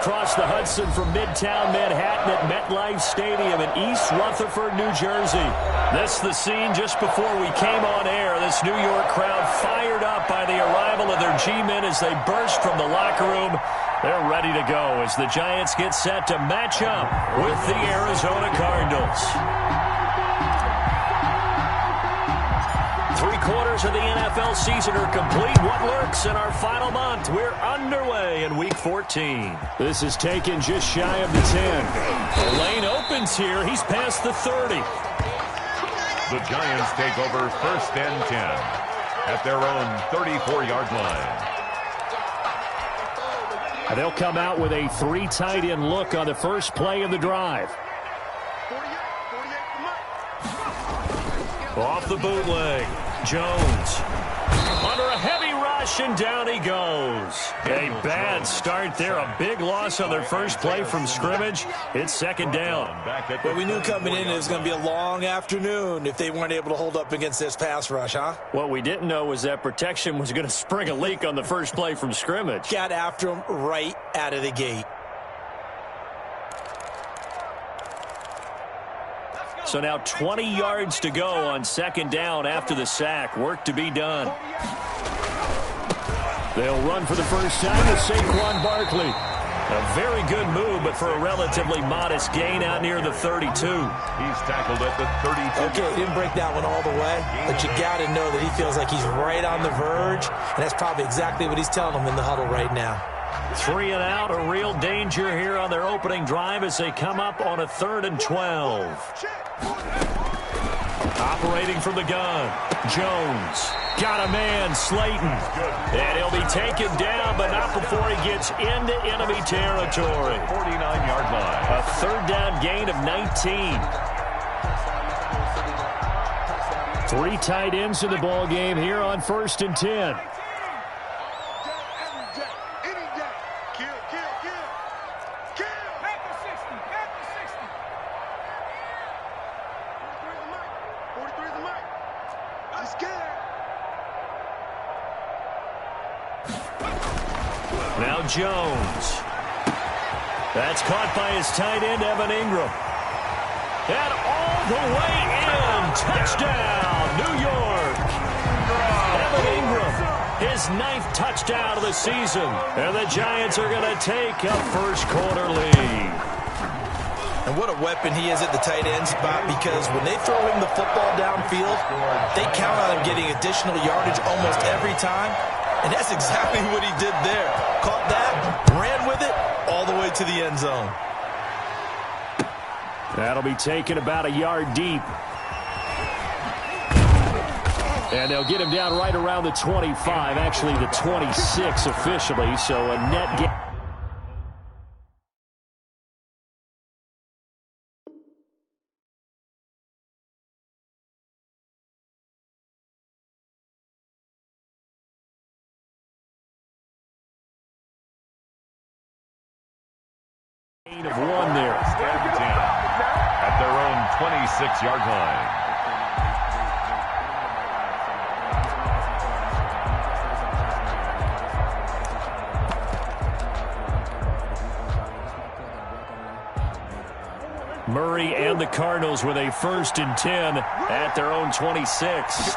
across the Hudson from Midtown Manhattan at MetLife Stadium in East Rutherford, New Jersey. This is the scene just before we came on air. This New York crowd fired up by the arrival of their G-men as they burst from the locker room. They're ready to go as the Giants get set to match up with the Arizona Cardinals. 3/4 of the NFL season are complete. What lurks in our final month? We're underway in Week 14. This is taken just shy of the 10. The lane opens here. He's past the 30. The Giants take over 1st and 10 at their own 34-yard line. They'll come out with a 3 tight end look on the first play of the drive. Off the bootleg, Jones. Under a heavy rush, and down he goes. A bad start there. A big loss on their first play from scrimmage. It's 2nd down. Well, we knew coming in it was going to be a long afternoon if they weren't able to hold up against this pass rush, huh? What we didn't know was that protection was going to spring a leak on the first play from scrimmage. Got after him right out of the gate. So now 20 yards to go on 2nd down after the sack. Work to be done. They'll run for the first time with Saquon Barkley. A very good move, but for a relatively modest gain out near the 32. He's tackled at the 32. Okay, he didn't break that one all the way, but you got to know that he feels like he's right on the verge, and that's probably exactly what he's telling them in the huddle right now. 3 and out, a real danger here on their opening drive as they come up on a 3rd and 12. Operating from the gun, Jones. Got a man, Slayton. And he'll be taken down, but not before he gets into enemy territory. 49-yard line. A 3rd down gain of 19. 3 tight ends in the ball game here on 1st and 10. Now Jones. That's caught by his tight end, Evan Ingram. And all the way in. Touchdown, New York. Evan Ingram, his 9th touchdown of the season. And the Giants are going to take a first-quarter lead. And what a weapon he is at the tight end spot, because when they throw him the football downfield, they count on him getting additional yardage almost every time. And that's exactly what he did there. Caught that, ran with it, all the way to the end zone. That'll be taken about a yard deep. And they'll get him down right around the 25, actually the 26 officially, so a net gain. Of 1 there. At their own 26-yard line. Murray and the Cardinals with a 1st and 10 at their own 26.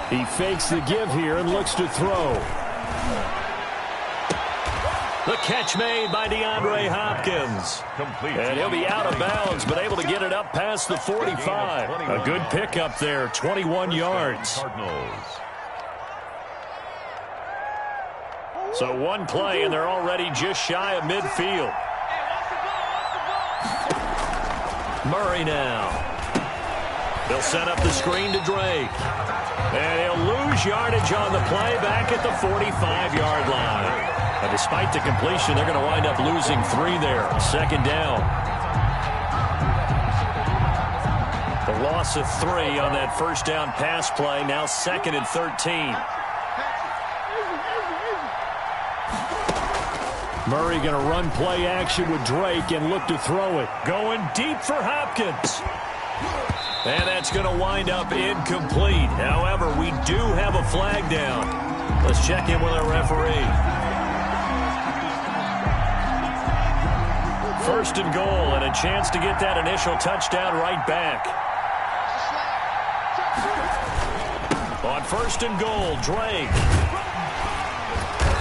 He fakes the give here and looks to throw. The catch made by DeAndre Hopkins. Complete. And he'll be out of bounds, but able to get it up past the 45. A good pickup there, 21 yards. So 1 play, and they're already just shy of midfield. Murray now. They'll set up the screen to Drake. And he'll lose yardage on the play back at the 45-yard line. And despite the completion, they're going to wind up losing 3 there. 2nd down. The loss of 3 on that 1st down pass play. Now 2nd and 13. Murray going to run play action with Drake and look to throw it. Going deep for Hopkins. And that's going to wind up incomplete. However, we do have a flag down. Let's check in with our referee. First and goal, and a chance to get that initial touchdown right back. On first and goal, Drake.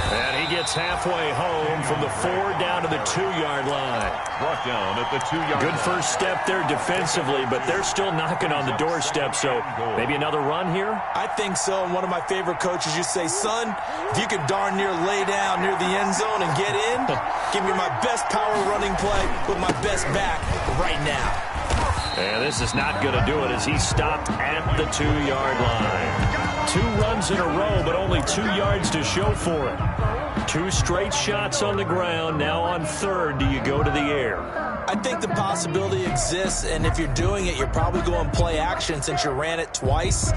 And he gets halfway home from the 4 down to the 2-yard line. Brought down at the 2-yard line. Good first step there defensively, but they're still knocking on the doorstep, so maybe another run here? I think so, and one of my favorite coaches used to say, son, if you can darn near lay down near the end zone and get in, give me my best power running play with my best back right now. And this is not going to do it as he stopped at the 2-yard line. 2 runs in a row, but only 2 yards to show for it. 2 straight shots on the ground. Now on third, do you go to the air? I think the possibility exists, and if you're doing it, you're probably going play action since you ran it twice.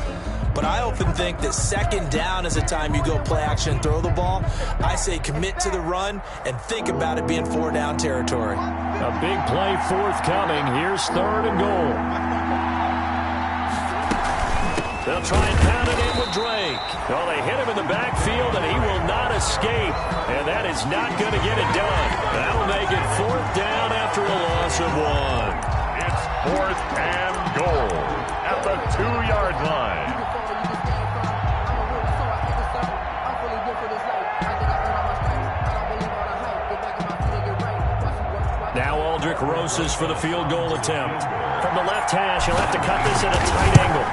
But I often think that second down is the time you go play action and throw the ball. I say commit to the run and think about it being 4 down territory. A big play forthcoming. Here's third and goal. They'll try and pound it in with Drake. Well, they hit him in the backfield, and he will not escape. And that is not going to get it done. That'll make it 4th down after a loss of 1. It's 4th and goal at the 2-yard line. Now Aldrich Rosas for the field goal attempt. From the left hash, he'll have to cut this at a tight angle.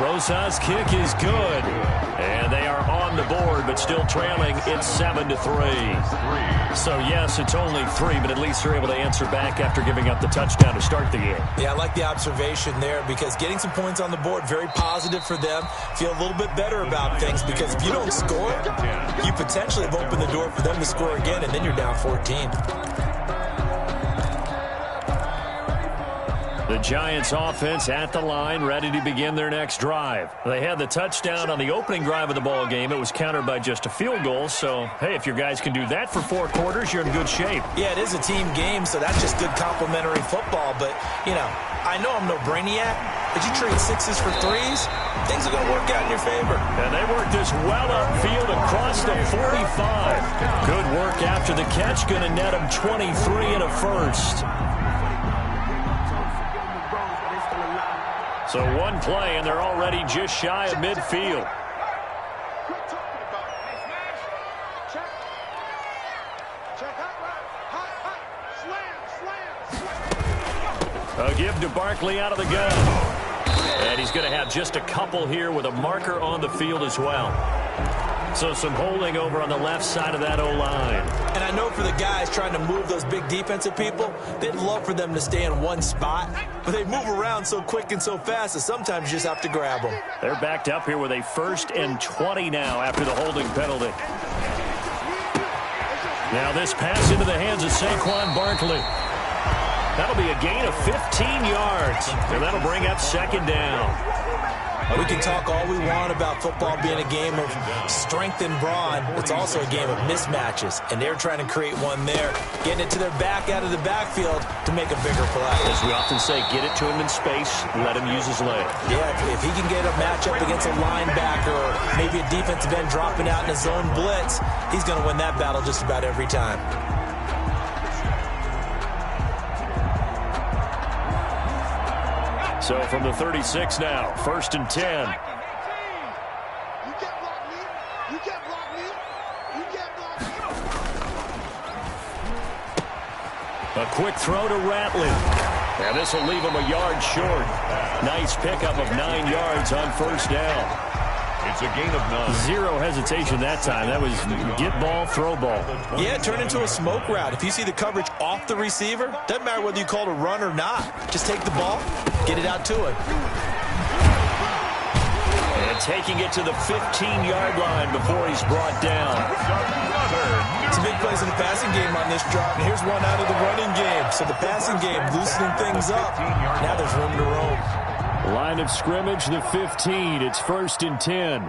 Rosas' kick is good. And they are on the board, but still trailing. It's 7-3. So, yes, it's only 3, but at least they're able to answer back after giving up the touchdown to start the game. Yeah, I like the observation there because getting some points on the board, very positive for them. Feel a little bit better about things because if you don't score, you potentially have opened the door for them to score again, and then you're down 14. The Giants offense at the line, ready to begin their next drive. They had the touchdown on the opening drive of the ball game. It was countered by just a field goal. So, hey, if your guys can do that for 4 quarters, you're in good shape. Yeah, it is a team game, so that's just good complementary football. But, you know, I know I'm no brainiac, but you trade 6s for 3s, things are going to work out in your favor. And they work this well upfield across the 45. Good work after the catch, going to net them 23 and a first. So 1 play, and they're already just shy of midfield. A give to Barkley out of the gun. And he's going to have just a couple here with a marker on the field as well. So some holding over on the left side of that O-line. And I know for the guys trying to move those big defensive people, they'd love for them to stay in one spot. But they move around so quick and so fast that sometimes you just have to grab them. They're backed up here with a 1st and 20 now after the holding penalty. Now this pass into the hands of Saquon Barkley. That'll be a gain of 15 yards. And that'll bring up 2nd down. We can talk all we want about football being a game of strength and brawn. It's also a game of mismatches, and they're trying to create one there, getting it to their back out of the backfield to make a bigger play. As we often say, get it to him in space, let him use his leg. Yeah, if he can get a matchup against a linebacker or maybe a defensive end dropping out in a zone blitz, he's going to win that battle just about every time. So from the 36 now, 1st and 10. A quick throw to Ratlin. And this will leave him a yard short. Nice pickup of 9 yards on 1st down. It's a gain of 9. 0 hesitation that time. That was get ball, throw ball. Yeah, turn into a smoke route. If you see the coverage off the receiver, doesn't matter whether you call it a run or not. Just take the ball, get it out to him. And taking it to the 15-yard line before he's brought down. Some big plays in the passing game on this drive, and here's one out of the running game. So the passing game loosening things up. Now there's room to roam. Line of scrimmage, the 15. It's 1st and 10.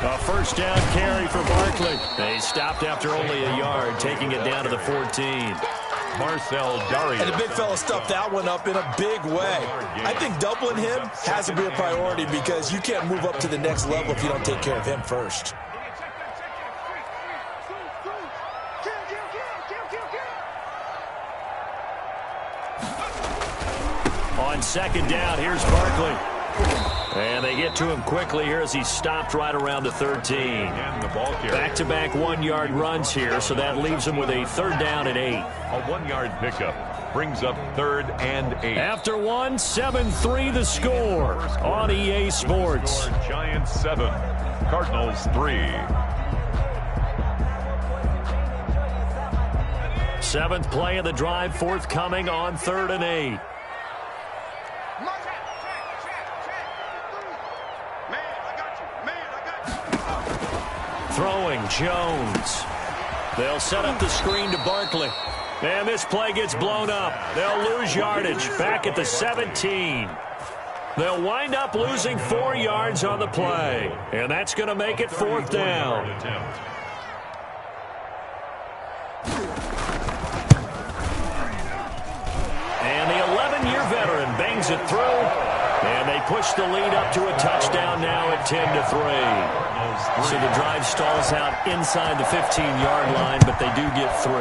A 1st down carry for Barkley. They stopped after only a yard, taking it down to the 14. Marcel Darius. And the big fella stuffed that one up in a big way. I think doubling him has to be a priority because you can't move up to the next level if you don't take care of him first. On second down, here's Barkley. And they get to him quickly here as he stopped right around the 13. Back-to-back 1-yard runs here, so that leaves him with a 3rd down and 8. A 1-yard pickup brings up 3rd and 8. After 1, 7-3 the score on EA Sports. Giants 7, Cardinals 3. 7th play of the drive forthcoming on 3rd and 8. Throwing Jones. They'll set up the screen to Barkley. And this play gets blown up. They'll lose yardage back at the 17. They'll wind up losing 4 yards on the play. And that's going to make it 4th down. And the 11-year veteran bangs it through. And they push the lead up to a touchdown now at 10-3. So the drive stalls out inside the 15-yard line, but they do get 3.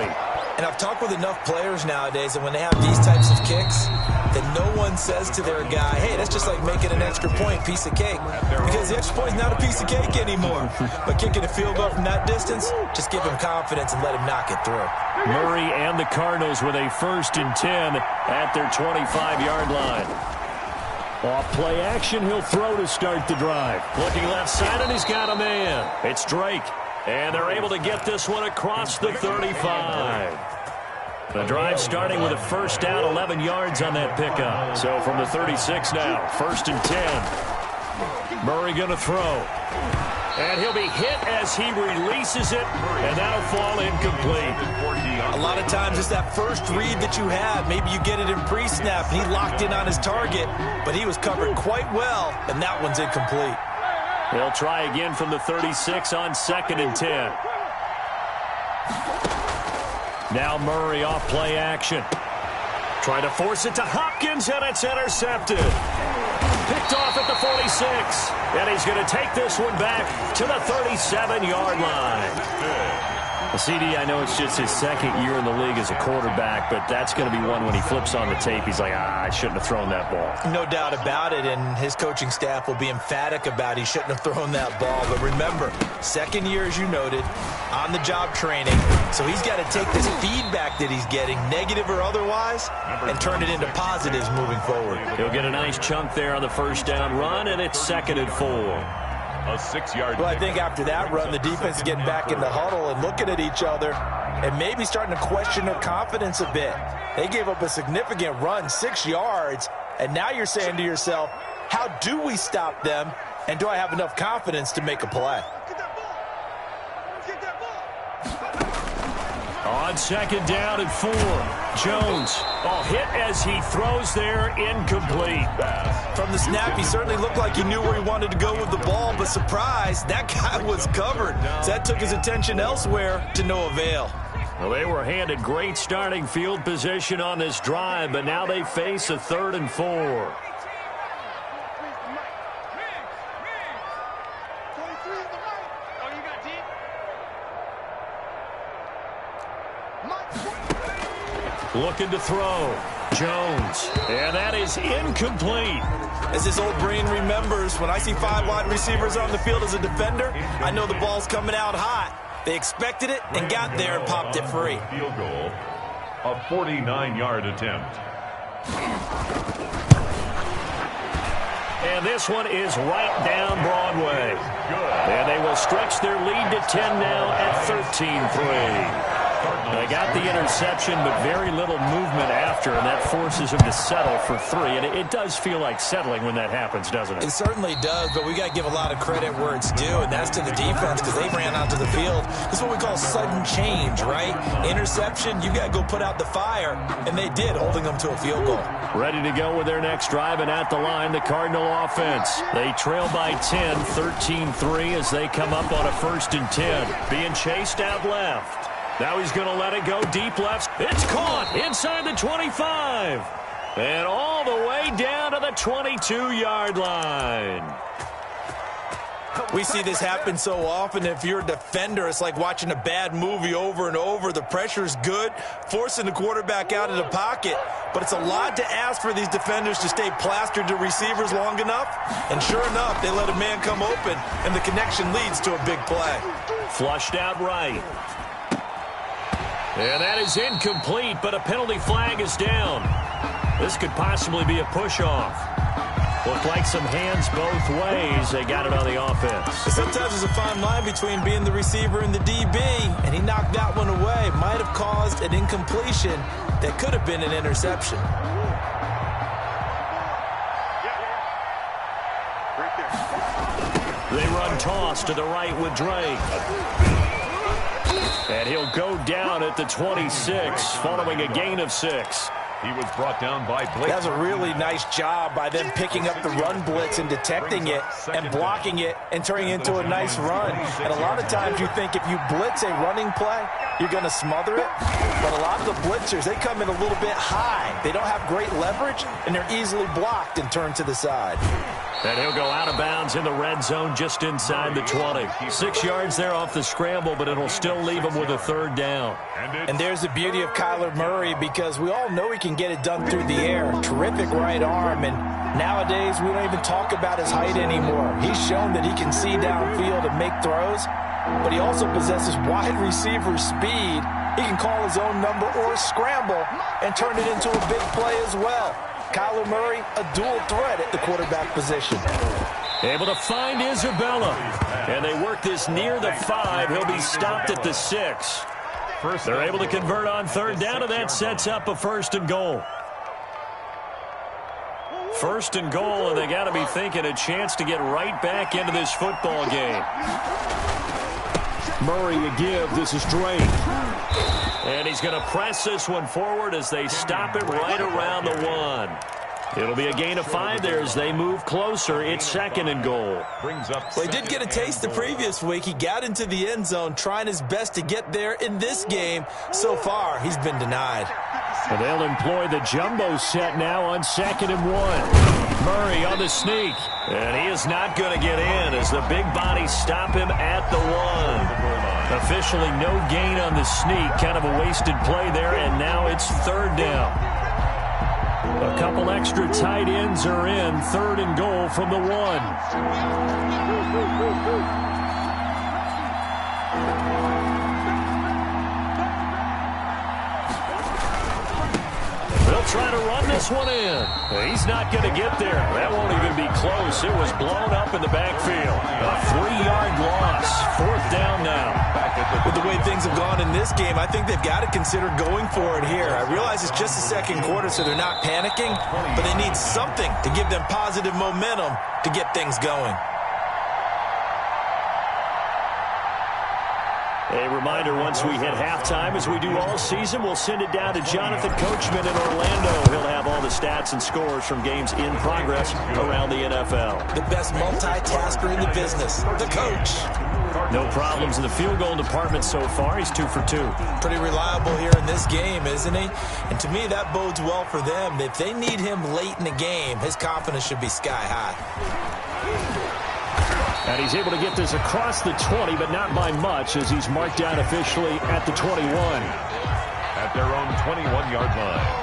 And I've talked with enough players nowadays, and when they have these types of kicks, then no one says to their guy, hey, that's just like making an extra point, piece of cake. Because the extra point is not a piece of cake anymore. But kicking a field goal from that distance, just give him confidence and let him knock it through. Murray and the Cardinals with a 1st and 10 at their 25-yard line. Off play action, he'll throw to start the drive. Looking left side, and he's got a man. It's Drake. And they're able to get this one across the 35. The drive starting with a 1st down, 11 yards on that pickup. So from the 36 now, 1st and 10. Murray going to throw. And he'll be hit as he releases it, and that'll fall incomplete. A lot of times it's that first read that you have. Maybe you get it in pre-snap, and he locked in on his target, but he was covered quite well, and that one's incomplete. They'll try again from the 36 on 2nd and 10. Now Murray off play action. Trying to force it to Hopkins, and it's intercepted. Picked off at the 46. And he's going to take this one back to the 37-yard line. CD, I know it's just his 2nd year in the league as a quarterback, but that's going to be one when he flips on the tape, he's like, I shouldn't have thrown that ball. No doubt about it, and his coaching staff will be emphatic about he shouldn't have thrown that ball. But remember, 2nd year, as you noted, on-the-job training, so he's got to take this feedback that he's getting, negative or otherwise, and turn it into positives moving forward. He'll get a nice chunk there on the 1st down run, and it's 2nd and 4. A 6-yard. Well, I think after that run, the defense is getting back in the huddle and looking at each other and maybe starting to question their confidence a bit. They gave up a significant run, 6 yards, and now you're saying to yourself, how do we stop them, and do I have enough confidence to make a play? On 2nd down and 4, Jones, hit as he throws there, incomplete. From the snap, he certainly looked like he knew where he wanted to go with the ball, but surprise, that guy was covered. So that took his attention elsewhere to no avail. Well, they were handed great starting field position on this drive, but now they face a 3rd and 4. Looking to throw. Jones. And that is incomplete. As his old brain remembers, when I see 5 wide receivers on the field as a defender, I know the ball's coming out hot. They expected it and got there and popped it free. Field goal, a 49-yard attempt. And this one is right down Broadway. And they will stretch their lead to 10 now at 13-3. They got the interception, but very little movement after, and that forces him to settle for 3. And it does feel like settling when that happens, doesn't it? It certainly does, but we got to give a lot of credit where it's due, and that's to the defense because they ran onto the field. This is what we call sudden change, right? Interception, you got to go put out the fire, and they did, holding them to a field goal. Ready to go with their next drive, and at the line, the Cardinal offense. They trail by 10, 13-3 as they come up on a 1st and 10. Being chased out left. Now he's going to let it go deep left. It's caught inside the 25. And all the way down to the 22-yard line. We see this happen so often. If you're a defender, it's like watching a bad movie over and over. The pressure is good, forcing the quarterback out of the pocket. But it's a lot to ask for these defenders to stay plastered to receivers long enough. And sure enough, they let a man come open, and the connection leads to a big play. Flushed out right. And that is incomplete, but a penalty flag is down. This could possibly be a push-off. Looked like some hands both ways. They got it on the offense. Sometimes there's a fine line between being the receiver and the DB, and he knocked that one away. Might have caused an incompletion that could have been an interception. They run toss to the right with Drake. And he'll go down at the 26 following a gain of 6. He was brought down by Blake. That was a really nice job by them picking up the run blitz and detecting it and blocking it and turning it into a nice run. And a lot of times you think if you blitz a running play, you're going to smother it. But a lot of the blitzers, they come in a little bit high. They don't have great leverage, and they're easily blocked and turned to the side. And he'll go out of bounds in the red zone just inside the 20. 6 yards there off the scramble, but it'll still leave him with a third down. And there's the beauty of Kyler Murray, because we all know he can get it done through the air. Terrific right arm, and nowadays we don't even talk about his height anymore. He's shown that he can see downfield and make throws, but he also possesses wide receiver speed. He can call his own number or scramble and turn it into a big play as well. Kyler Murray, a dual threat at the quarterback position. Able to find Isabella. And they work this near the 5. He'll be stopped at the 6. They're able to convert on third down, and that sets up a 1st and goal. 1st and goal, and they got to be thinking a chance to get right back into this football game. Murray a give. This is Drake. And he's going to press this one forward as they stop it right around the 1. It'll be a gain of 5 there as they move closer. It's 2nd and goal. Well, he did get a taste the previous week. He got into the end zone trying his best to get there in this game. So far, he's been denied. And they'll employ the jumbo set now on 2nd and 1. Murray on the sneak. And he is not going to get in as the big bodies stop him at the 1. Officially no gain on the sneak. Kind of a wasted play there, and now it's 3rd down. A couple extra tight ends are in. 3rd and goal from the 1. They'll try to run this one in. He's not going to get there. That won't even be close. It was blown up in the backfield. A 3-yard loss. 4th down now. With the way things have gone in this game, I think they've got to consider going for it here. I realize it's just the 2nd quarter, so they're not panicking, but they need something to give them positive momentum to get things going. A reminder, once we hit halftime, as we do all season, we'll send it down to Jonathan Coachman in Orlando. He'll have all the stats and scores from games in progress around the NFL. The best multitasker in the business, the coach. No problems in the field goal department so far. He's 2 for 2. Pretty reliable here in this game, isn't he? And to me, that bodes well for them. If they need him late in the game, his confidence should be sky high. And he's able to get this across the 20, but not by much, as he's marked down officially at the 21. At their own 21-yard line.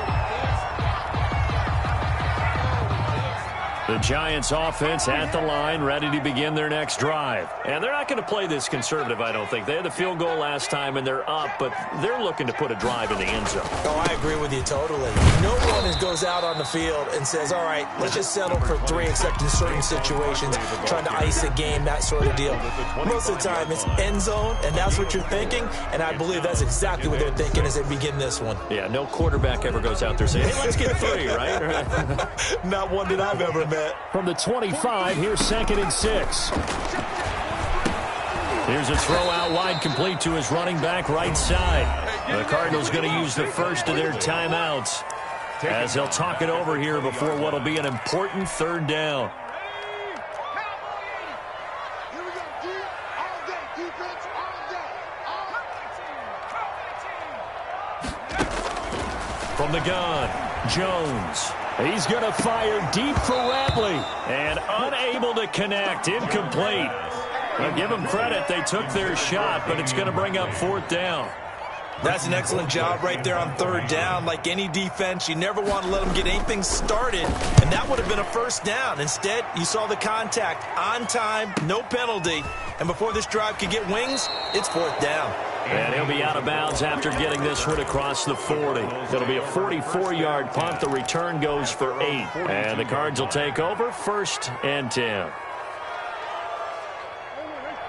The Giants offense at the line, ready to begin their next drive. And they're not going to play this conservative, I don't think. They had the field goal last time, and they're up, but they're looking to put a drive in the end zone. Oh, I agree with you totally. No one goes out on the field and says, all right, let's just settle for 3, except in certain situations, trying to ice a game, that sort of deal. Most of the time, it's end zone, and that's what you're thinking, and I believe that's exactly what they're thinking as they begin this one. Yeah, no quarterback ever goes out there saying, hey, let's get 3, right? Not one that I've ever met. From the 25, here's 2nd and 6. Here's a throw out wide, complete to his running back right side. The Cardinals going to use the first of their timeouts as they'll talk it over here before what will be an important 3rd down. From the gun, Jones. He's going to fire deep for Ratley. And unable to connect. Incomplete. Well, give them credit. They took their shot, but it's going to bring up 4th down. That's an excellent job right there on 3rd down. Like any defense, you never want to let them get anything started, and that would have been a 1st down. Instead, you saw the contact on time, no penalty, and before this drive could get wings, it's 4th down. And he'll be out of bounds after getting this one across the 40. It'll be a 44-yard punt. The return goes for 8. And the Cards will take over 1st and 10.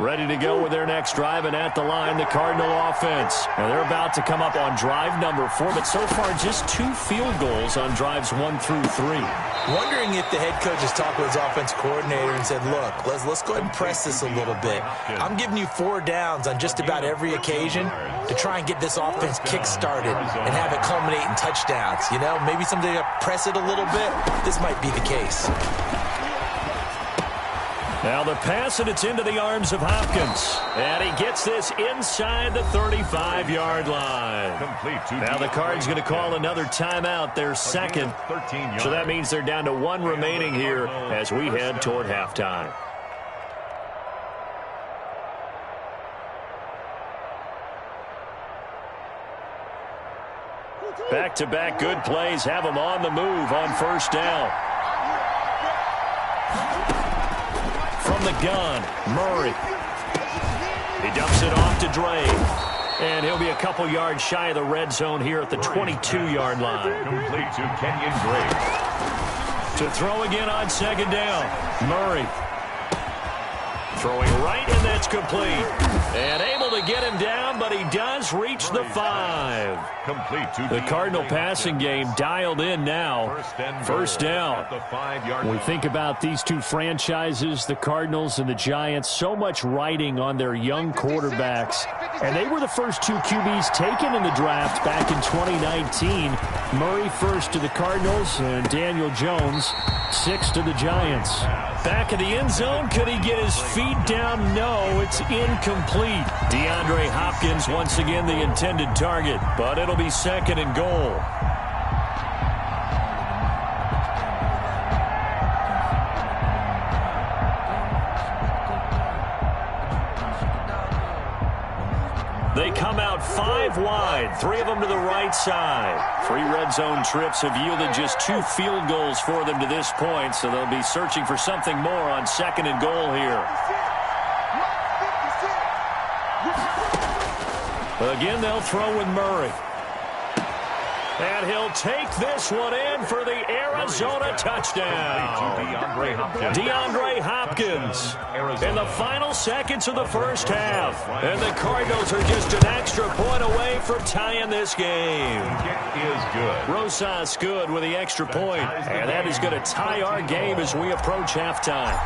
Ready to go with their next drive, and at the line, the Cardinal offense. Now they're about to come up on drive number 4, but so far just 2 field goals on drives 1 through 3. Wondering if the head coach has talked with his offense coordinator and said, look, let's go ahead and press this a little bit. I'm giving you 4 downs on just about every occasion to try and get this offense kick-started and have it culminate in touchdowns. You know, maybe someday to press it a little bit. This might be the case. Now the pass, and it's into the arms of Hopkins. And he gets this inside the 35-yard line. Now the Cards going to call another timeout, their second. So that means they're down to 1 remaining here as we head toward halftime. Back-to-back good plays have them on the move on 1st down. From the gun, Murray. He dumps it off to Dre. And he'll be a couple yards shy of the red zone here at the 22-yard line. Complete to Kenyon Drake. To throw again on 2nd down, Murray. Throwing right, and that's complete. And able to get him down, but he does reach the 5. The Cardinal passing game dialed in now. 1st down. When we think about these two franchises, the Cardinals and the Giants, so much riding on their young quarterbacks. And they were the first 2 QBs taken in the draft back in 2019. Murray first to the Cardinals, and Daniel Jones 6th to the Giants. Back in the end zone, could he get his feet down? No, it's incomplete. DeAndre Hopkins once again the intended target, but it'll be 2nd and goal. They come out 5 wide, 3 of them to the right side. 3 red zone trips have yielded just 2 field goals for them to this point, so they'll be searching for something more on 2nd and goal here. Again, they'll throw with Murray. And he'll take this one in for the Arizona touchdown. DeAndre Hopkins in the final seconds of the 1st half. And the Cardinals are just an extra point away from tying this game. Rosas good with the extra point. And that is going to tie our game as we approach halftime.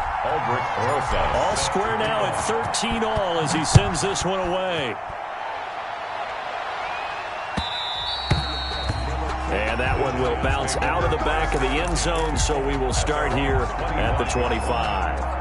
All square now at 13-all as he sends this one away. And that one will bounce out of the back of the end zone, so we will start here at the 25.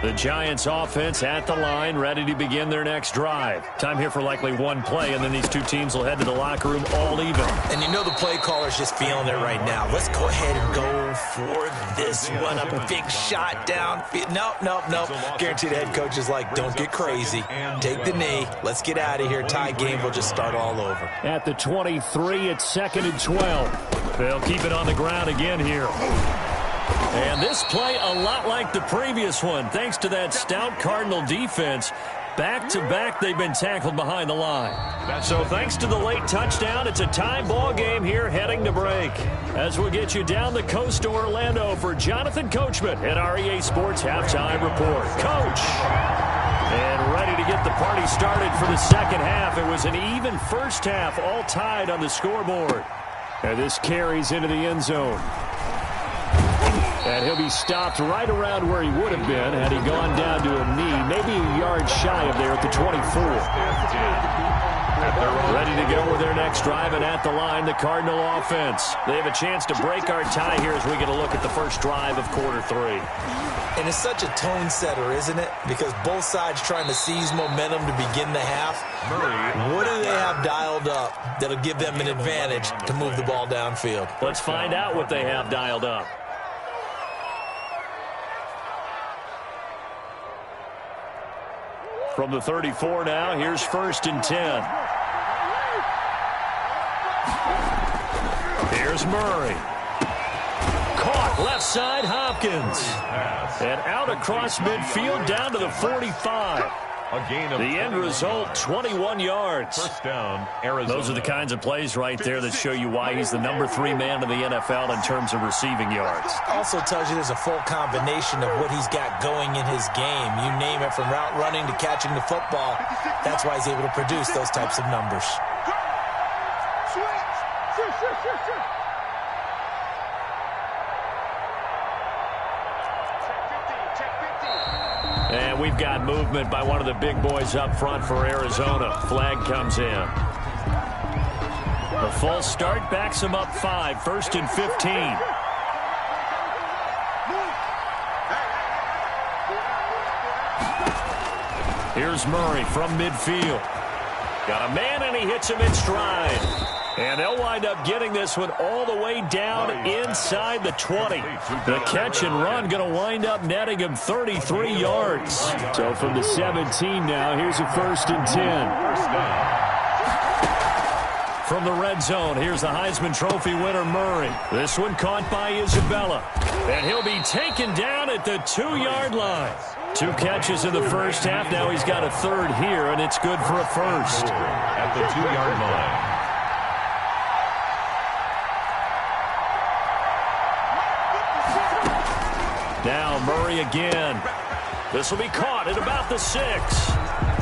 The Giants offense at the line, ready to begin their next drive. Time here for likely 1 play, and then these 2 teams will head to the locker room all even. And you know the play caller's just feeling it right now. Let's go ahead and go for this one. A big shot down. Nope. Guaranteed the head coach is like, don't get crazy. Take the knee. Let's get out of here. Tie game will just start all over. At the 23, it's 2nd and 12. They'll keep it on the ground again here. And this play a lot like the previous one, thanks to that stout Cardinal defense. Back-to-back, they've been tackled behind the line. So thanks to the late touchdown, it's a tie ball game here heading to break. As we'll get you down the coast to Orlando for Jonathan Coachman at our EA Sports Halftime Report. Coach! And ready to get the party started for the 2nd half. It was an even 1st half, all tied on the scoreboard. And this carries into the end zone. And he'll be stopped right around where he would have been had he gone down to a knee, maybe a yard shy of there at the 24. Ready to go with their next drive, and at the line, the Cardinal offense. They have a chance to break our tie here as we get a look at the first drive of quarter 3. And it's such a tone setter, isn't it? Because both sides trying to seize momentum to begin the half. What do they have dialed up that'll give them an advantage to move the ball downfield? Let's find out what they have dialed up. From the 34 now, here's 1st and 10. Here's Murray. Caught left side, Hopkins. And out across midfield down to the 45. The end result, 21 yards. First down, Arizona. Those are the kinds of plays right there that show you why he's the number 3 man in the NFL in terms of receiving yards. Also tells you there's a full combination of what he's got going in his game. You name it, from route running to catching the football. That's why he's able to produce those types of numbers. And we've got movement by one of the big boys up front for Arizona. Flag comes in. The false start backs him up 5. 1st and 15. Here's Murray from midfield. Got a man, and he hits him in stride. And they'll wind up getting this one all the way down inside the 20. The catch and run going to wind up netting him 33 yards. So from the 17 now, here's a 1st and 10. From the red zone, here's the Heisman Trophy winner, Murray. This one caught by Isabella. And he'll be taken down at the 2-yard line. 2 catches in the first half. Now he's got a 3rd here, and it's good for a 1st. At the 2-yard line. Now Murray again. This will be caught at about the 6.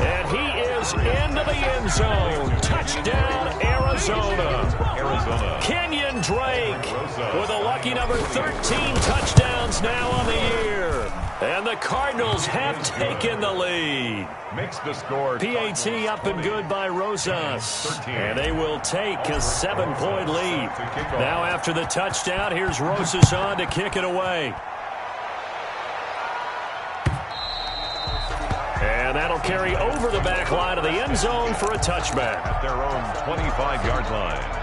And he is into the end zone. Touchdown, Arizona. Kenyon Drake with a lucky number 13 touchdowns now on the year. And the Cardinals have taken the lead. Makes the score. PAT up and good by Rosas. And they will take a 7-point lead. Now after the touchdown, here's Rosas on to kick it away. And that'll carry over the back line of the end zone for a touchback. At their own 25-yard line.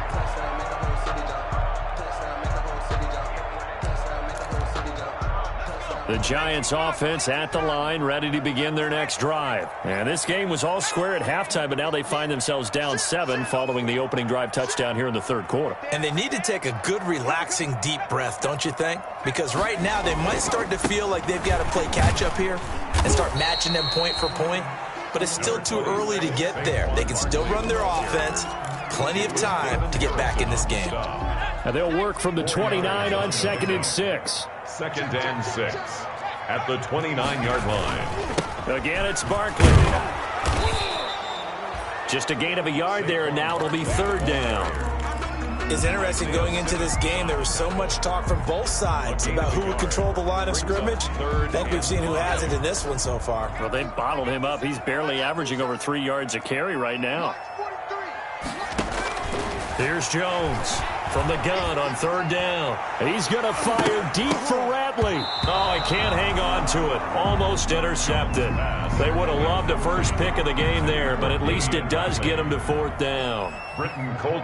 The Giants offense at the line, ready to begin their next drive. And this game was all square at halftime, but now they find themselves down 7 following the opening drive touchdown here in the 3rd quarter. And they need to take a good, relaxing, deep breath, don't you think? Because right now they might start to feel like they've got to play catch-up here and start matching them point for point. But it's still too early to get there. They can still run their offense. Plenty of time to get back in this game. And they'll work from the 29 on 2nd and 6. 2nd and 6 at the 29-yard line. Again, it's Barkley. Just a gain of a yard there, and now it'll be 3rd down. It's interesting going into this game. There was so much talk from both sides about who would control the line of scrimmage. I think we've seen who hasn't in this one so far. Well, they've bottled him up. He's barely averaging over 3 yards a carry right now. Here's Jones from the gun on 3rd down. He's going to fire deep for Ratley. Oh, he can't hang on to it. Almost intercepted. They would have loved a first pick of the game there, but at least it does get him to 4th down.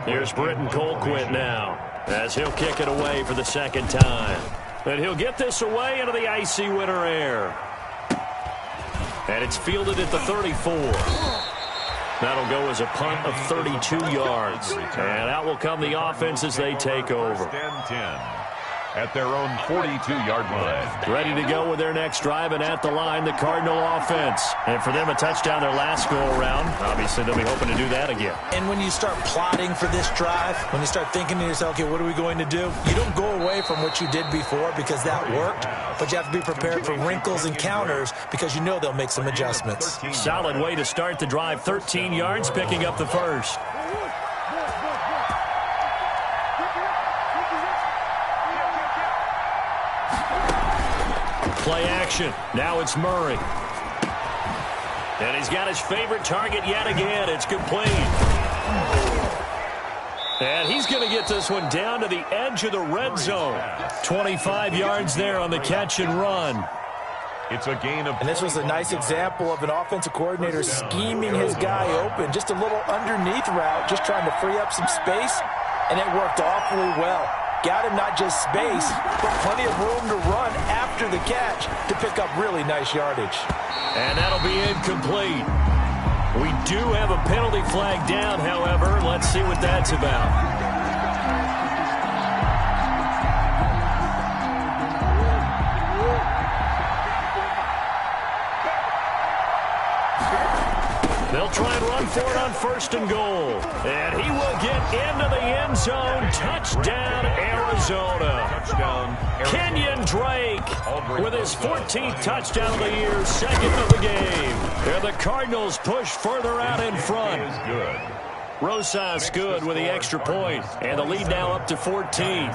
Here's Britton Colquitt now, as he'll kick it away for the 2nd time. And he'll get this away into the icy winter air. And it's fielded at the 34. That'll go as a punt of 32 yards. And out will come the offense as they take over. 10 at their own 42-yard line. Ready to go with their next drive, and at the line, the Cardinal offense. And for them, a touchdown their last go-around. Obviously, they'll be hoping to do that again. And when you start plotting for this drive, when you start thinking to yourself, okay, what are we going to do? You don't go away from what you did before because that worked, but you have to be prepared for wrinkles and counters because you know they'll make some adjustments. Solid way to start the drive. 13 yards, picking up the 1st. Play action. Now it's Murray. And he's got his favorite target yet again. It's complete. And he's going to get this one down to the edge of the red zone. 25 yards there on the catch and run. It's a gain of... And this was a nice example of an offensive coordinator scheming his guy open. Just a little underneath route, just trying to free up some space, and it worked awfully well. got him not just space, but plenty of room to run after the catch to pick up really nice yardage. And that'll be incomplete. We do have a penalty flag down, however. Let's see what that's about. They'll try and run for it on 1st and goal. And he will get into the end zone. Touchdown, Arizona. Touchdown, Arizona. Kenyon Drake with his 14th touchdown of the year, 2nd of the game. And the Cardinals push further out in front. Is good. Rosas good with the extra point. And the lead now up to 14. 13.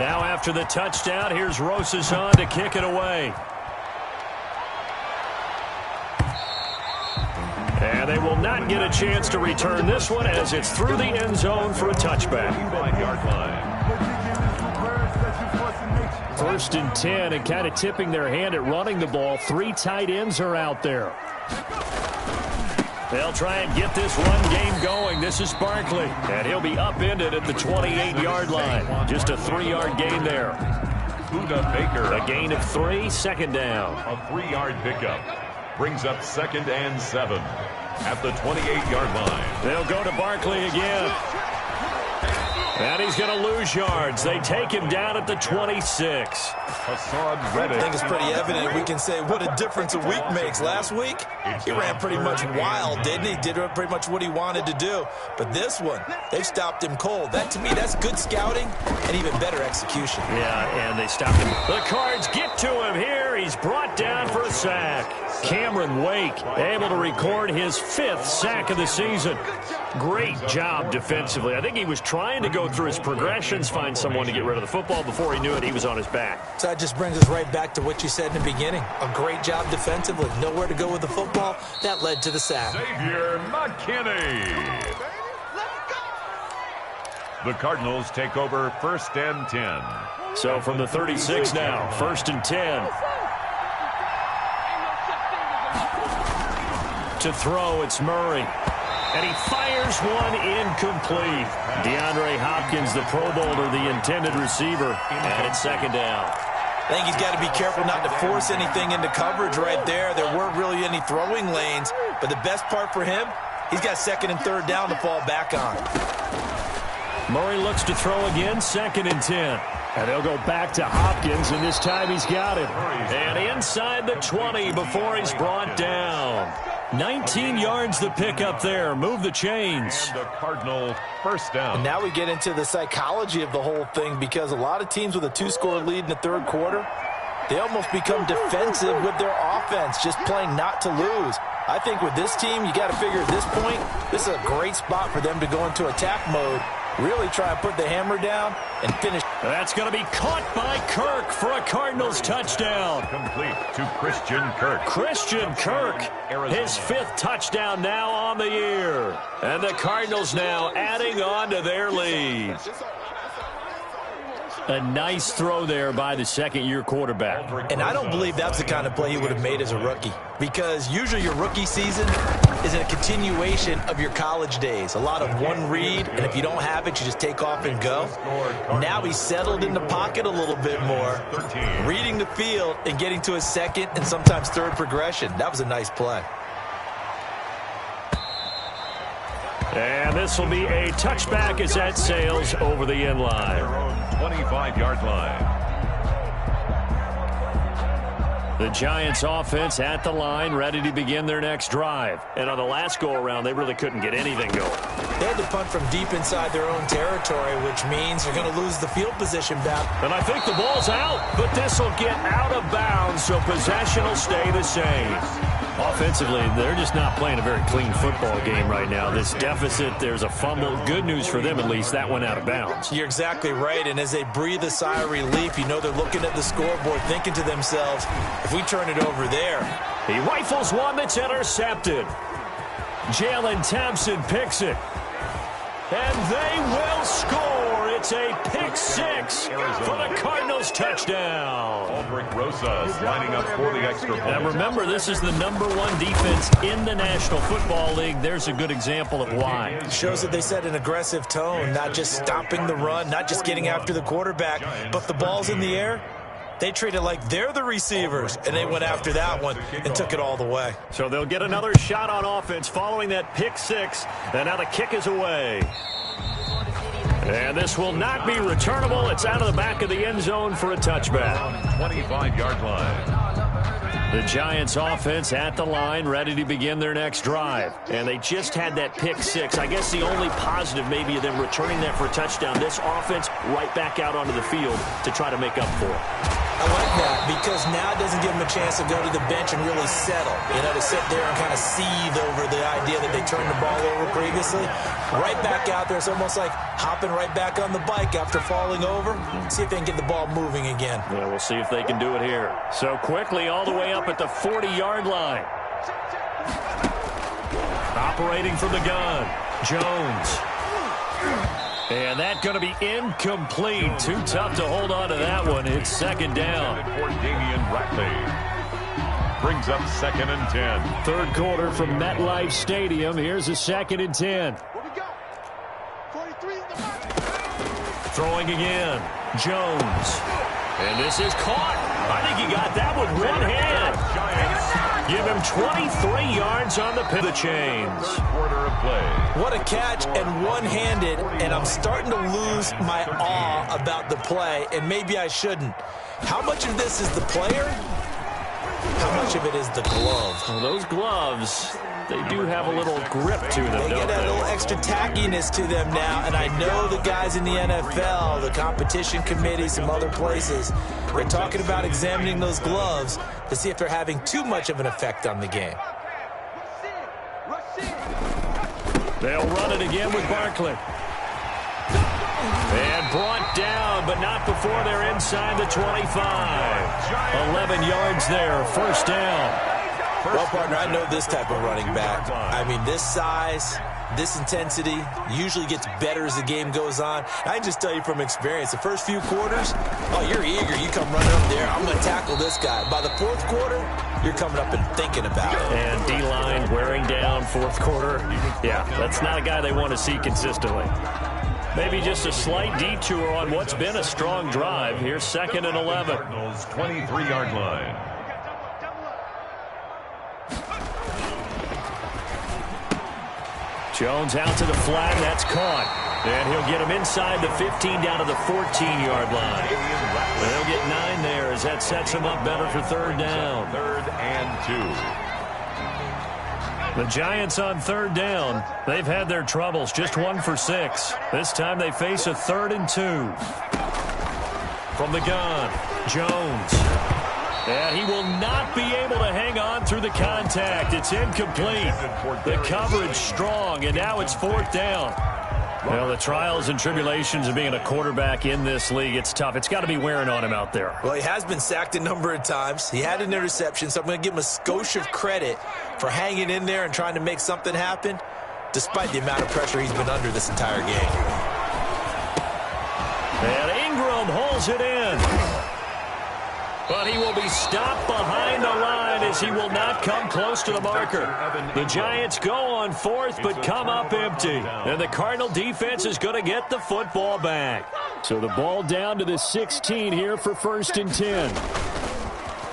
Now after the touchdown, here's Rosas on to kick it away. And they will not get a chance to return this one as it's through the end zone for a touchback. 5-yard line. 1st and 10, and kind of tipping their hand at running the ball. 3 tight ends are out there. They'll try and get this run game going. This is Barkley, and he'll be upended at the 28-yard line. Just a 3-yard gain there. Buda Baker. A gain of 3, 2nd down. A 3-yard pickup. Brings up 2nd and 7 at the 28-yard line. They'll go to Barkley again. And he's going to lose yards. They take him down at the 26. Hassan Reddick. I think it's pretty evident. We can say what a difference a week makes. Last week, he ran pretty much wild, didn't he? Did pretty much what he wanted to do. But this one, they've stopped him cold. That, to me, that's good scouting and even better execution. Yeah, and they stopped him. The Cards get to him here. He's brought down for a sack. Cameron Wake able to record his 5th sack of the season. Great job defensively. I think he was trying to go through his progressions, find someone to get rid of the football. Before he knew it, he was on his back. So that just brings us right back to what you said in the beginning. A great job defensively. Nowhere to go with the football. That led to the sack. Xavier McKinney. The Cardinals take over 1st and 10. So from the 36 now, 1st and 10. To throw, it's Murray. And he fires one incomplete. DeAndre Hopkins, the Pro Bowler, the intended receiver. And it's 2nd down. I think he's got to be careful not to force anything into coverage right there. There weren't really any throwing lanes. But the best part for him, he's got 2nd and 3rd down to fall back on. Murray looks to throw again, 2nd and 10. And they'll go back to Hopkins, and this time he's got it. And inside the 20 before he's brought down. 19 yards the pick up there. Move the chains. And a Cardinal 1st down. And now we get into the psychology of the whole thing, because a lot of teams with a 2-score lead in the 3rd quarter, they almost become defensive with their offense, just playing not to lose. I think with this team, you got to figure at this point, this is a great spot for them to go into attack mode, really try and put the hammer down and finish. That's going to be caught by Kirk for a Cardinals touchdown. Complete to Christian Kirk. Christian Kirk, his 5th touchdown now on the year. And the Cardinals now adding on to their lead. A nice throw there by the 2nd-year quarterback. And I don't believe that's the kind of play he would have made as a rookie, because usually your rookie season is a continuation of your college days. A lot of one read, and if you don't have it, you just take off and go. Now he's settled in the pocket a little bit more, reading the field and getting to his 2nd and sometimes 3rd progression. That was a nice play. And this will be a touchback as that sails over the end line. 25-yard line. The Giants offense at the line, ready to begin their next drive. And on the last go-around, they really couldn't get anything going. They had to punt from deep inside their own territory, which means they're going to lose the field position back. And I think the ball's out, but this will get out of bounds, so possession will stay the same. Offensively, they're just not playing a very clean football game right now. This deficit, there's a fumble. Good news for them, at least. That went out of bounds. You're exactly right, and as they breathe a sigh of relief, you know they're looking at the scoreboard, thinking to themselves, if we turn it over there. He rifles one that's intercepted. Jalen Thompson picks it. And they will score. It's a pick six for the Cardinals touchdown. Aldrich Rosas lining up for the extra point. And remember, this is the #1 defense in the National Football League. There's a good example of why. Shows that they set an aggressive tone, not just stopping the run, not just getting after the quarterback, but the ball's in the air. They treat it like they're the receivers, and they went after that one and took it all the way. So they'll get another shot on offense following that pick six, and now the kick is away. And this will not be returnable. It's out of the back of the end zone for a touchback. 25-yard line. The Giants offense at the line, ready to begin their next drive. And they just had that pick six. I guess the only positive maybe of them returning that for a touchdown. This offense right back out onto the field to try to make up for it. I like that because now it doesn't give them a chance to go to the bench and really settle. You know, to sit there and kind of seethe over the idea that they turned the ball over previously. Right back out there. It's almost like hopping right back on the bike after falling over. See if they can get the ball moving again. Yeah, we'll see if they can do it here. So quickly all the way up at the 40-yard line. Operating from the gun, Jones. And that's going to be incomplete. Too tough to hold on to that one. It's second down. For Damian Ratley. Brings up 2nd and 10. Third quarter from MetLife Stadium. Here's a 2nd and 10. Throwing again, Jones. And this is caught. I think he got that with one hand. Give him 23 yards on the chains. Quarter of play. What a catch and one-handed, and I'm starting to lose my awe about the play, and maybe I shouldn't. How much of this is the player? How much of it is the glove? Well, those gloves, they do have a little grip to them, They don't get a they? little extra tackiness to them now, and I know the guys in the NFL, the competition committee, some other places, they're talking about examining those gloves to see if they're having too much of an effect on the game. They'll run it again with Barkley. And brought down, but not before they're inside the 25. 11 yards there, first down. Well, partner, I know this type of running back. I mean, this size, this intensity usually gets better as the game goes on. I just tell you from experience, the first few quarters, oh, you're eager. You come running up there. I'm going to tackle this guy. By the fourth quarter, you're coming up and thinking about it. And D-line wearing down fourth quarter. Yeah, that's not a guy they want to see consistently. Maybe just a slight detour on what's been a strong drive. Here's 2nd and 11. Cardinals 23-yard line. Jones out to the flat. That's caught. And he'll get him inside the 15 down to the 14-yard line. They'll get 9 there as that sets him up better for third down. 3rd and 2. The Giants on third down. They've had their troubles. Just 1 for 6. This time they face a 3rd and 2. From the gun, Jones. And he will not be able to hang on through the contact. It's incomplete. The coverage strong, and now it's 4th down. Well, the trials and tribulations of being a quarterback in this league, it's tough. It's got to be wearing on him out there. Well, he has been sacked a number of times. He had an interception, so I'm going to give him a skosh of credit for hanging in there and trying to make something happen, despite the amount of pressure he's been under this entire game. And Ingram holds it in. But he will be stopped behind the line as he will not come close to the marker. The Giants go on 4th but come up empty. And the Cardinal defense is going to get the football back. So the ball down to the 16 here for 1st and 10.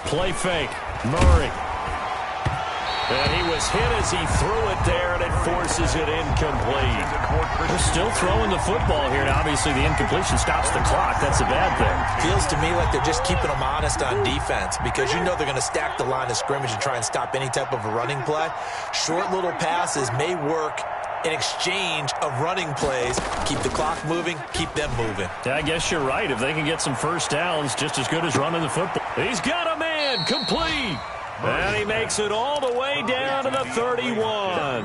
Play fake. Murray. And he was hit as he threw it there, and it forces it incomplete. They're still throwing the football here, and obviously the incompletion stops the clock. That's a bad thing. Feels to me like they're just keeping them honest on defense because you know they're going to stack the line of scrimmage and try and stop any type of a running play. Short little passes may work in exchange of running plays. Keep the clock moving, keep them moving. Yeah, I guess you're right. If they can get some first downs, just as good as running the football. He's got a man, complete. And he makes it all the way down to the 31.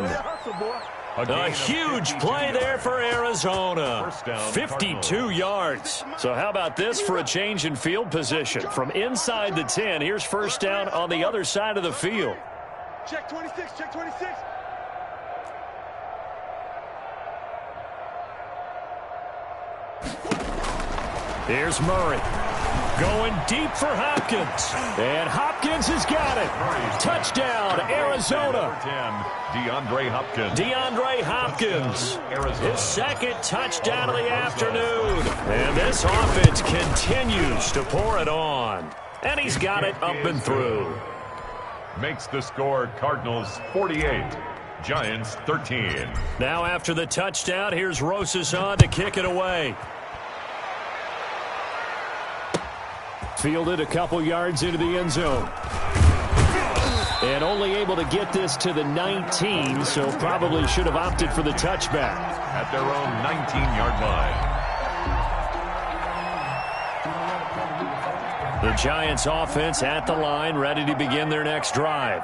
A huge play there for Arizona. 52 yards. So how about this for a change in field position? From inside the 10, here's first down on the other side of the field. Check 26, check 26. Here's Murray. Going deep for Hopkins. And Hopkins has got it. Touchdown, Arizona. DeAndre Hopkins. His second touchdown of the afternoon. And this offense continues to pour it on. And he's got it up and through. Makes the score Cardinals 48, Giants 13. Now after the touchdown, here's Rosas on to kick it away. Fielded a couple yards into the end zone. And only able to get this to the 19, so probably should have opted for the touchback. At their own 19-yard line. The Giants offense at the line, ready to begin their next drive.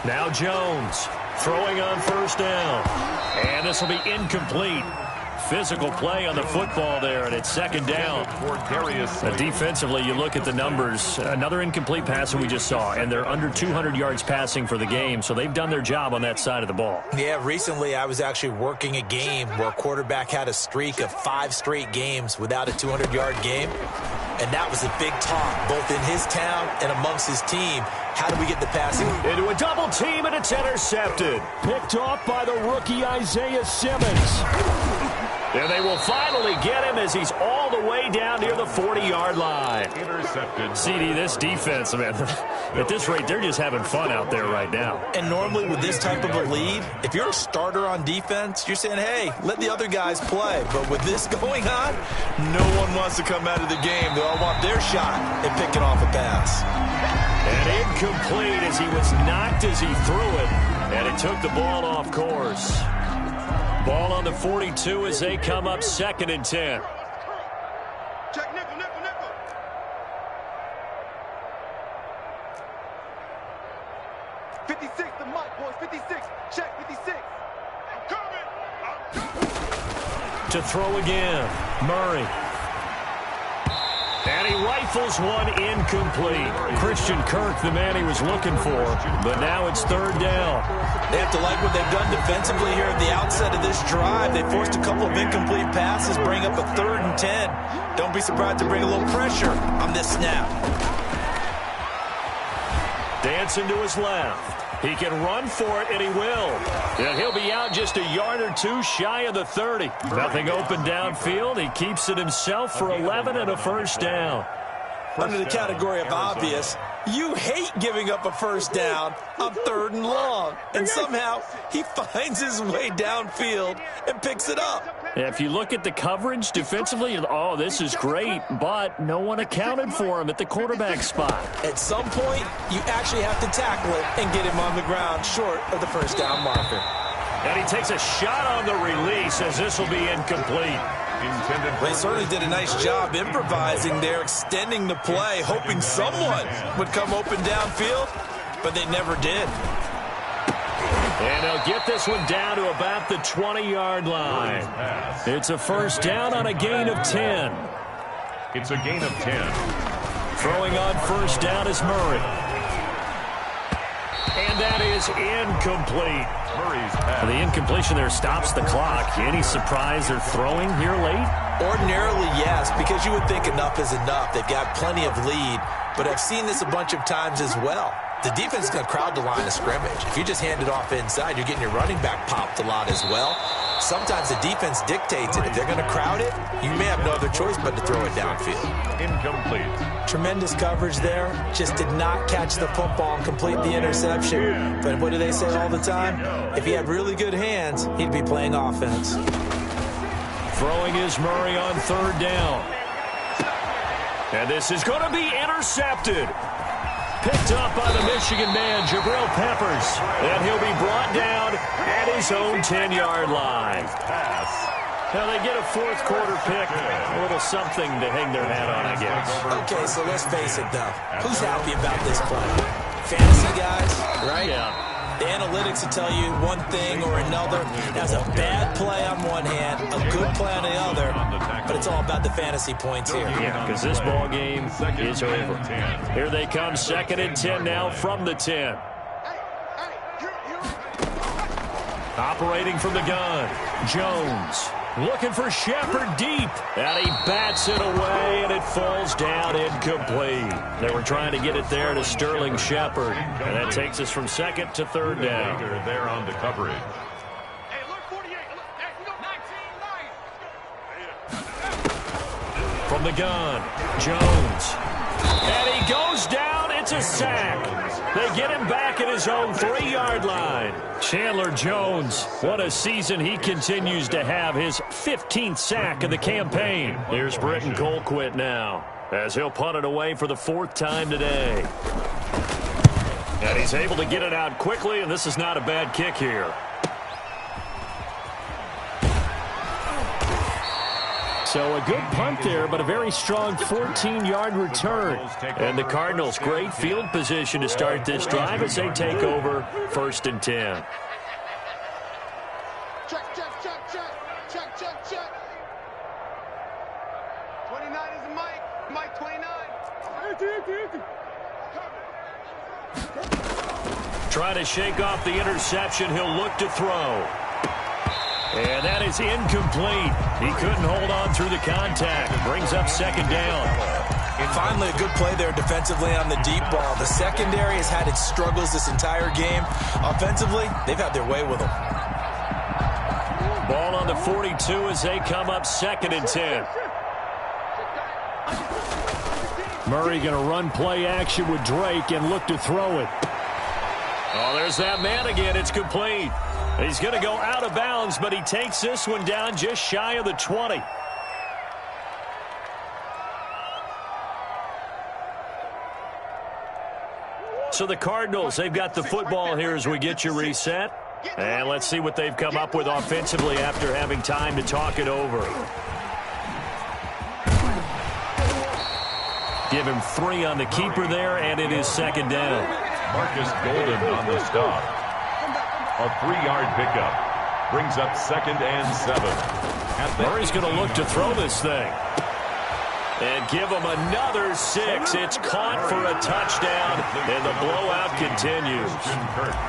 Now Jones. Throwing on first down. And this will be incomplete. Physical play on the football there, and it's second down. Defensively, you look at the numbers. Another incomplete pass that we just saw, and they're under 200 yards passing for the game, so they've done their job on that side of the ball. Yeah, recently I was actually working a game where a quarterback had a streak of 5 straight games without a 200-yard game, and that was a big talk, both in his town and amongst his team. How do we get the passing? Into a double team, and it's intercepted. Picked off by the rookie Isaiah Simmons. And they will finally get him as he's all the way down near the 40-yard line. Intercepted. CD, this defense, man, at this rate, they're just having fun out there right now. And normally with this type of a lead, if you're a starter on defense, you're saying, hey, let the other guys play. But with this going on, no one wants to come out of the game. They all want their shot at picking off a pass. And incomplete as he was knocked as he threw it. And it took the ball off course. Ball on the 42 as they come up 2nd and 10. Check nickel, nickel, nickel. 56, the mic, boys. 56. Check 56. I'm coming. To throw again. Murray. And he rifles one incomplete. Christian Kirk, the man he was looking for. But now it's 3rd down. They have to like what they've done defensively here at the outset of this drive. They forced a couple of incomplete passes, bring up a 3rd and 10. Don't be surprised to bring a little pressure on this snap. Dancing to his left. He can run for it, and he will. And he'll be out just a yard or two shy of the 30. Nothing open downfield. He keeps it himself for 11 and a first down. Under the category of obvious, you hate giving up a first down on 3rd and long. And somehow he finds his way downfield and picks it up. If you look at the coverage defensively, oh, this is great, but no one accounted for him at the quarterback spot. At some point, you actually have to tackle it and get him on the ground short of the first down marker. And he takes a shot on the release as this will be incomplete. They certainly did a nice job improvising there, extending the play, hoping someone would come open downfield, but they never did. And they'll get this one down to about the 20-yard line. It's a first down on a gain of 10. It's a gain of 10. Throwing on first down is Murray. And that is incomplete. Murray's pass. The incompletion there stops the clock. Any surprise they're throwing here late? Ordinarily, yes, because you would think enough is enough. They've got plenty of lead, but I've seen this a bunch of times as well. The defense is going to crowd the line of scrimmage. If you just hand it off inside, you're getting your running back popped a lot as well. Sometimes the defense dictates it. If they're going to crowd it, you may have no other choice but to throw it downfield. Incomplete. Tremendous coverage there. Just did not catch the football and complete the interception. But what do they say all the time? If he had really good hands, he'd be playing offense. Throwing is Murray on 3rd down. And this is going to be intercepted. Picked up by the Michigan man, Jabril Peppers. And he'll be brought down at his own 10-yard line. Now they get a 4th quarter pick. A little something to hang their hat on, I guess. Okay, so let's face it, though. Who's happy about this play? Fantasy guys, right? Yeah. The analytics will tell you one thing or another. That's a bad play on one hand, a good play on the other, but it's all about the fantasy points here. Yeah, because this ball game is over. Here they come, 2nd and 10 now from the 10. Operating from the gun, Jones. Looking for Shepard deep. And he bats it away, and it falls down incomplete. They were trying to get it there to Sterling Shepard. And that takes us from second to third down. There on the coverage. Hey, look, 48. Hey, we go 19-9. From the gun, Jones. And he goes down. It's a sack. They get him back at his own 3-yard line. Chandler Jones, what a season he continues to have. His 15th sack of the campaign. Here's Britton Colquitt now, as he'll punt it away for the 4th time today. And he's able to get it out quickly, and this is not a bad kick here. So a good punt there, but a very strong 14-yard return. And the Cardinals, great field position to start this drive as they take over 1st and 10. Check, check, check, check. Check, check, check. 29 is Mike. Mike 29. Trying to shake off the interception. He'll look to throw. And that is incomplete. He couldn't hold on through the contact. Brings up 2nd down. Finally, a good play there defensively on the deep ball. The secondary has had its struggles this entire game. Offensively, they've had their way with them. Ball on the 42 as they come up 2nd and 10. Murray going to run play action with Drake and look to throw it. Oh, there's that man again. It's complete. He's going to go out of bounds, but he takes this one down just shy of the 20. So the Cardinals, they've got the football here as we get you reset. And let's see what they've come up with offensively after having time to talk it over. Give him 3 on the keeper there, and it is 2nd down. Marcus Golden on the stop. A 3-yard pickup. Brings up 2nd and 7. Murray's going to look to throw this thing. And give him another 6. It's caught for a touchdown, and the blowout continues.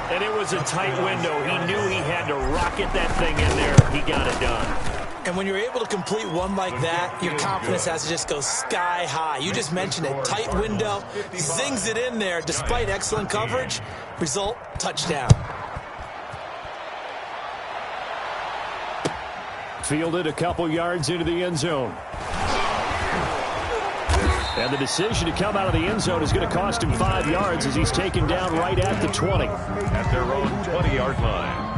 And it was a tight window. He knew he had to rocket that thing in there. He got it done. And when you're able to complete one like that, your confidence has to just go sky high. You just mentioned it. Tight window, zings it in there despite excellent coverage. Result, touchdown. Fielded a couple yards into the end zone. And the decision to come out of the end zone is going to cost him 5 yards as he's taken down right at the 20. At their own 20-yard line.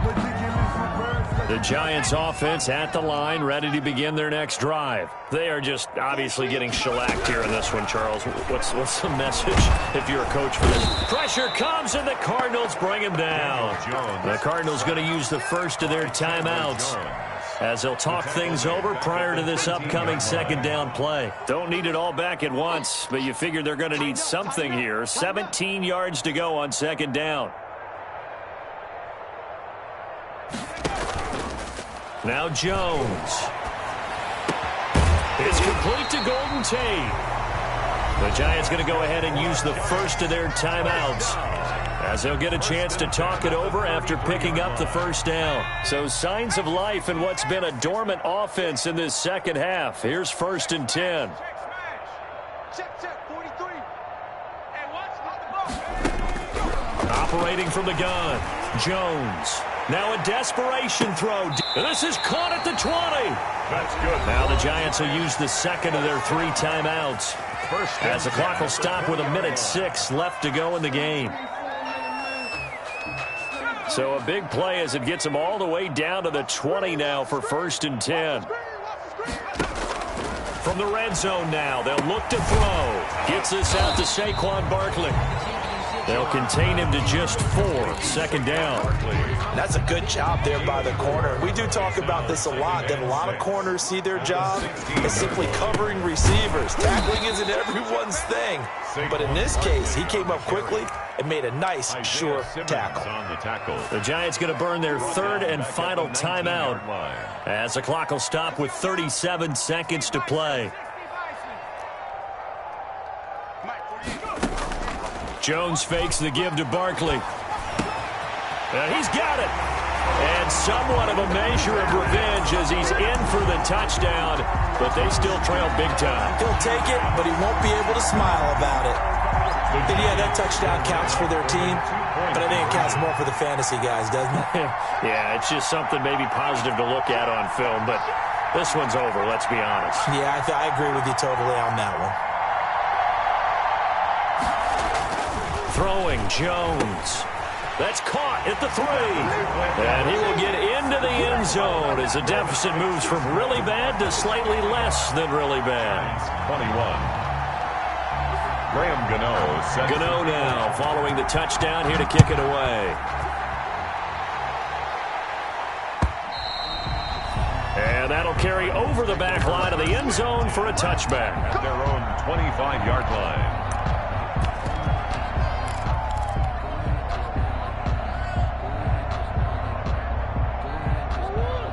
The Giants offense at the line, ready to begin their next drive. They are just obviously getting shellacked here in this one, Charles. What's the message if you're a coach for this? Pressure comes, and the Cardinals bring him down. The Cardinals going to use the first of their timeouts as they'll talk things over prior to this upcoming 2nd down play. Don't need it all back at once, but you figure they're going to need something here. 17 yards to go on 2nd down. Now Jones. It's complete to Golden Tate. The Giants going to go ahead and use the first of their timeouts as they'll get a chance to talk it over after picking up the 1st down. So signs of life in what's been a dormant offense in this 2nd half. Here's 1st and 10. Check, check, 43. Hey, watch, not the ball. Operating from the gun, Jones. Now a desperation throw. This is caught at the 20. That's good. Now the Giants will use the 2nd of their 3 timeouts. As the clock will stop with 1:06 left to go in the game. So a big play as it gets them all the way down to the 20 now for 1st and 10. From the red zone now, they'll look to throw. Gets this out to Saquon Barkley. They'll contain him to just 4. 2nd down. That's a good job there by the corner. We do talk about this a lot, that a lot of corners see their job as simply covering receivers. Tackling isn't everyone's thing. But in this case, he came up quickly and made a nice, sure tackle. The Giants going to burn their 3rd and final timeout as the clock will stop with 37 seconds to play. Jones fakes the give to Barkley. And he's got it. And somewhat of a measure of revenge as he's in for the touchdown, but they still trail big time. He'll take it, but he won't be able to smile about it. And yeah, that touchdown counts for their team, but I think it counts more for the fantasy guys, doesn't it? Yeah, it's just something maybe positive to look at on film, but this one's over, let's be honest. Yeah, I agree with you totally on that one. Throwing Jones. That's caught at the 3. And he will get into the end zone as the deficit moves from really bad to slightly less than really bad. 21. Graham Gano now following the touchdown here to kick it away. And that'll carry over the back line of the end zone for a touchback. At their own 25-yard line.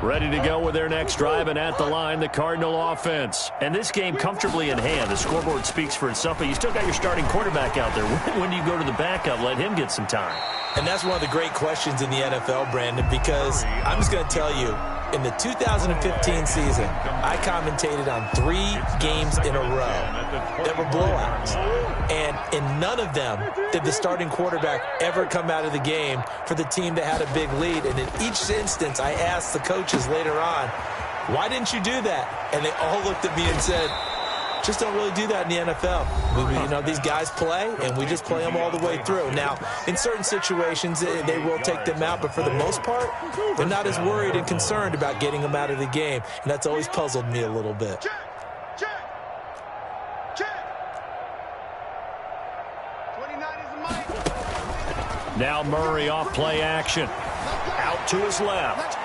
Ready to go with their next drive, and at the line, the Cardinal offense. And this game comfortably in hand. The scoreboard speaks for itself, but you still got your starting quarterback out there. When do you go to the backup? Let him get some time. And that's one of the great questions in the NFL, Brandon, because I'm just going to tell you, in the 2015 season, I commentated on 3 games in a row that were blowouts. And in none of them did the starting quarterback ever come out of the game for the team that had a big lead. And in each instance, I asked the coaches later on, why didn't you do that? And they all looked at me and said, just don't really do that in the NFL. These guys play, and we just play them all the way through. Now, in certain situations, they will take them out, but for the most part, they're not as worried and concerned about getting them out of the game, and that's always puzzled me a little bit. Now Murray off play action. Out to his left.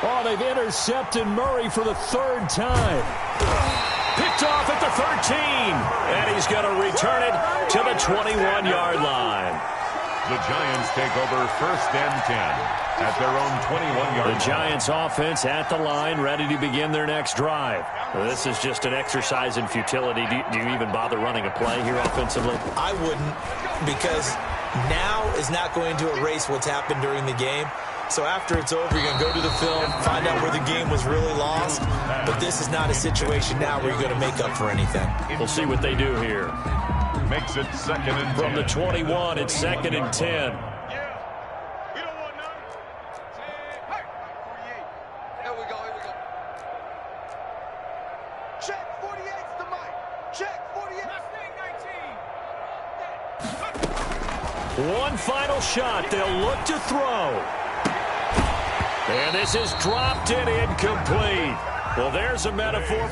Oh, they've intercepted Murray for the 3rd time. Picked off at the 13. And he's going to return it to the 21-yard line. The Giants take over 1st and 10 at their own 21-yard line. The Giants offense at the line, ready to begin their next drive. This is just an exercise in futility. Do you even bother running a play here offensively? I wouldn't, because now is not going to erase what's happened during the game. So after it's over, you're going to go to the film, find out where the game was really lost. But this is not a situation now where you're going to make up for anything. We'll see what they do here. Makes it 2nd and 10. From the 21, it's 2nd and 10. Check 48's the mic. Check 48. One final shot. They'll look to throw. And this is dropped and incomplete. Well, there's a metaphor